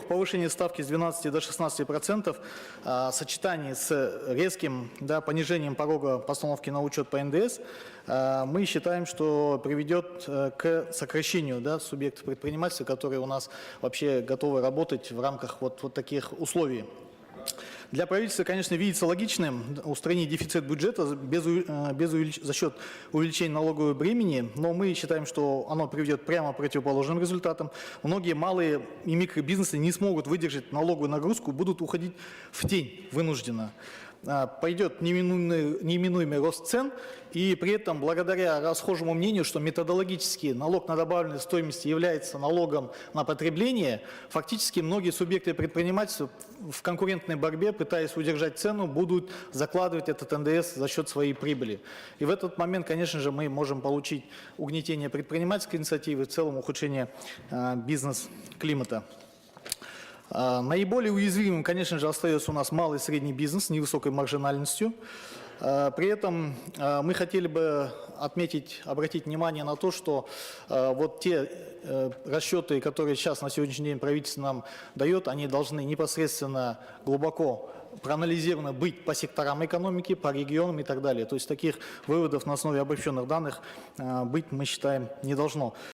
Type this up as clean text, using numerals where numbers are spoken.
повышение ставки с 12 до 16% в сочетании с резким понижением порога постановки на учет по НДС, мы считаем, что приведет к сокращению субъектов предпринимательства, которые у нас вообще готовы работать в рамках вот таких условий. Для правительства, конечно, видится логичным устранить дефицит бюджета за счет увеличения налогового бремени, но мы считаем, что оно приведет прямо к противоположным результатам. Многие малые и микробизнесы не смогут выдержать налоговую нагрузку, будут уходить в тень вынужденно. Пойдет неминуемый рост цен, и при этом, благодаря расхожему мнению, что методологически налог на добавленную стоимость является налогом на потребление, фактически многие субъекты предпринимательства в конкурентной борьбе, пытаясь удержать цену, будут закладывать этот НДС за счет своей прибыли. И в этот момент, конечно же, мы можем получить угнетение предпринимательской инициативы, в целом ухудшение бизнес-климата. Наиболее уязвимым, конечно же, остается у нас малый и средний бизнес с невысокой маржинальностью. При этом мы хотели бы обратить внимание на то, что вот те расчеты, которые сейчас на сегодняшний день правительство нам дает, они должны непосредственно глубоко проанализированы быть по секторам экономики, по регионам и так далее. То есть таких выводов на основе обобщенных данных быть, мы считаем, не должно.